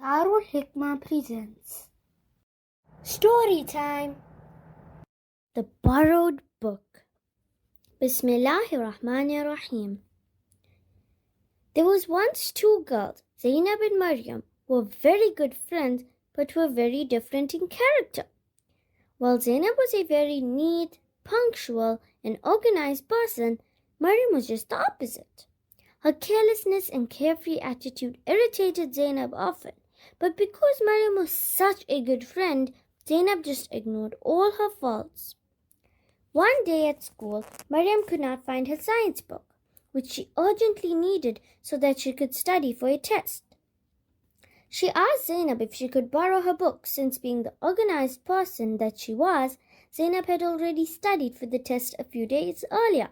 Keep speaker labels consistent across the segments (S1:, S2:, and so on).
S1: Darul Hikmah presents Story Time. The Borrowed Book. Bismillahir Rahmanir Rahim. There was once two girls, Zainab and Maryam, who were very good friends but were very different in character. While Zainab was a very neat, punctual, and organized person, Maryam was just the opposite. Her carelessness and carefree attitude irritated Zainab often, but because Maryam was such a good friend, Zainab just ignored all her faults. One day at school, Maryam could not find her science book, which she urgently needed so that she could study for a test. She asked Zainab if she could borrow her book, since being the organized person that she was, Zainab had already studied for the test a few days earlier.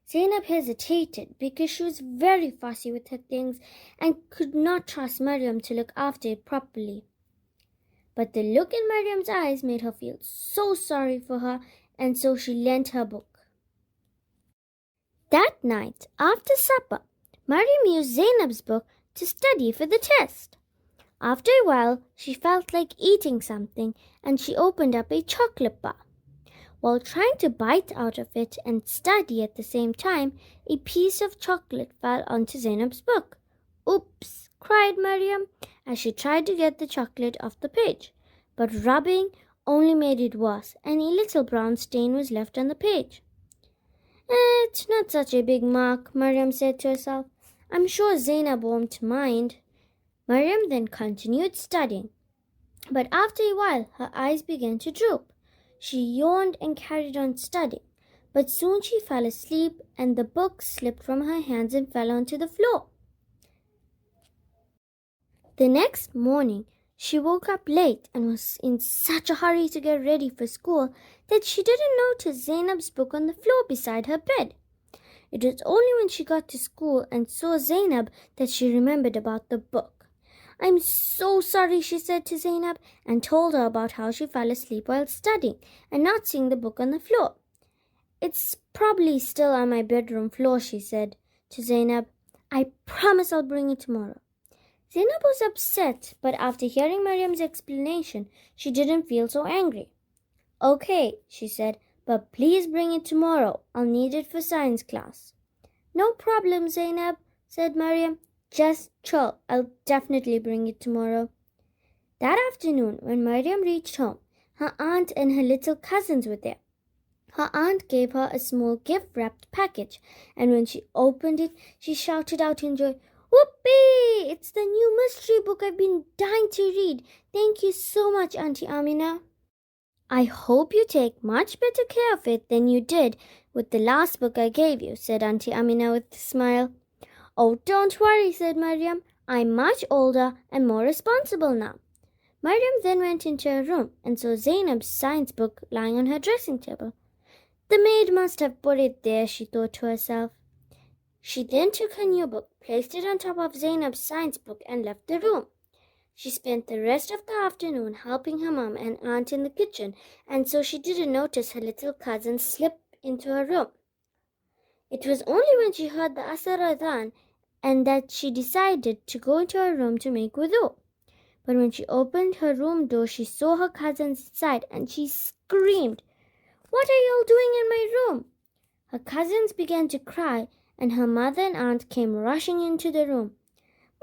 S1: Zainab hesitated because she was very fussy with her things and could not trust Maryam to look after it properly. But the look in Maryam's eyes made her feel so sorry for her, and so she lent her book. That night, after supper, Maryam used Zainab's book to study for the test. After a while, she felt like eating something, and she opened up a chocolate bar. While trying to bite out of it and study at the same time, a piece of chocolate fell onto Zainab's book. "Oops!" cried Maryam as she tried to get the chocolate off the page. But rubbing only made it worse, and a little brown stain was left on the page. "It's not such a big mark," Maryam said to herself. "I'm sure Zainab won't mind." Maryam then continued studying, but after a while her eyes began to droop. She yawned and carried on studying, but soon she fell asleep and the book slipped from her hands and fell onto the floor. The next morning, she woke up late and was in such a hurry to get ready for school that she didn't notice Zainab's book on the floor beside her bed. It was only when she got to school and saw Zainab that she remembered about the book. "I'm so sorry," she said to Zainab, and told her about how she fell asleep while studying and not seeing the book on the floor. "It's probably still on my bedroom floor," she said to Zainab. "I promise I'll bring it tomorrow." Zainab was upset, but after hearing Maryam's explanation, she didn't feel so angry. "Okay," she said, "but please bring it tomorrow. I'll need it for science class." "No problem, Zainab," said Maryam. "Just chill. I'll definitely bring it tomorrow." That afternoon, when Maryam reached home, her aunt and her little cousins were there. Her aunt gave her a small gift-wrapped package, and when she opened it, she shouted out in joy, "Whoopee! It's the new mystery book I've been dying to read. Thank you so much, Auntie Amina." "I hope you take much better care of it than you did with the last book I gave you," said Auntie Amina with a smile. "Oh, don't worry," said Maryam. "I'm much older and more responsible now." Maryam then went into her room and saw Zainab's science book lying on her dressing table. "The maid must have put it there," she thought to herself. She then took her new book, placed it on top of Zainab's science book, and left the room. She spent the rest of the afternoon helping her mom and aunt in the kitchen, and so she didn't notice her little cousin slip into her room. It was only when she heard the Asr Adhan and that she decided to go into her room to make wudu. But when she opened her room door, she saw her cousins inside and she screamed, "What are you all doing in my room?" Her cousins began to cry and her mother and aunt came rushing into the room.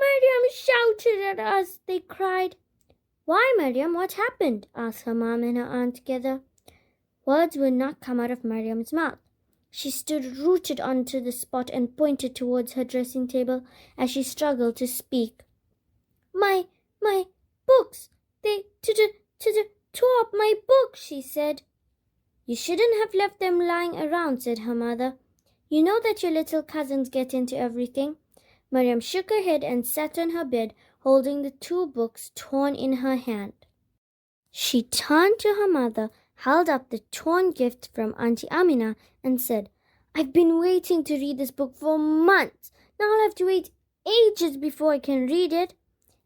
S1: "Maryam shouted at us," they cried. "Why, Maryam? What happened?" asked her mom and her aunt together. Words would not come out of Maryam's mouth. She stood rooted onto the spot and pointed towards her dressing table as she struggled to speak. My books! They tore up my books," she said. "You shouldn't have left them lying around," said her mother. "You know that your little cousins get into everything." Maryam shook her head and sat on her bed, holding the two books torn in her hand. She turned to her mother, held up the torn gift from Auntie Amina, and said, "I've been waiting to read this book for months. Now I'll have to wait ages before I can read it."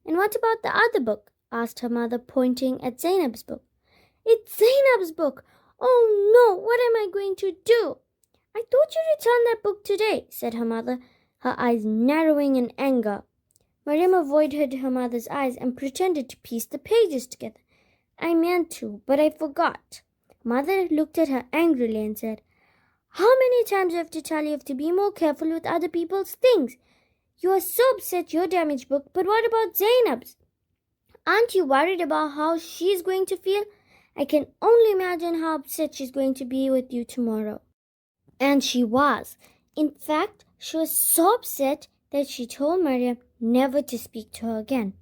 S1: "And what about the other book?" asked her mother, pointing at Zainab's book. "It's Zainab's book. Oh no, what am I going to do?" "I thought you returned that book today," said her mother, her eyes narrowing in anger. Mariam avoided her mother's eyes and pretended to piece the pages together. I meant to, but I forgot. Mother looked at her angrily and said, How many times do I have to tell you to be more careful with other people's things? You are so upset your damaged book, but what about Zainab's? Aren't you worried about how she's going to feel? I can only imagine how upset she's going to be with you tomorrow. And she was. In fact, she was so upset that she told Mariam never to speak to her again.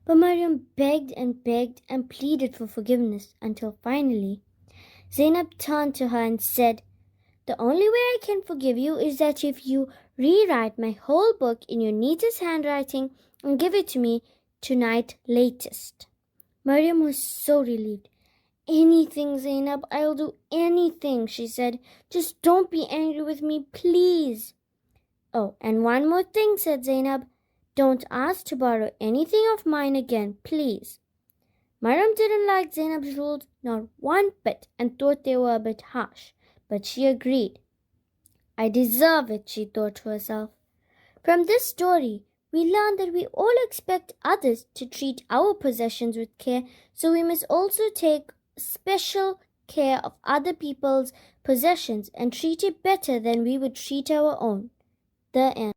S1: But Mariam begged and pleaded for forgiveness until finally Zainab turned to her and said, The only way I can forgive you is that if you rewrite my whole book in your neatest handwriting and give it to me tonight latest. Mariam was so relieved. Anything, Zainab, I'll do anything, she said. Just don't be angry with me, please. Oh, and one more thing, said Zainab. Don't ask to borrow anything of mine again, please. Mariam didn't like Zainab's rules, not one bit, and thought they were a bit harsh, but she agreed. I deserve it, she thought to herself. From this story, we learn that we all expect others to treat our possessions with care, so we must also take special care of other people's possessions and treat it better than we would treat our own. The end.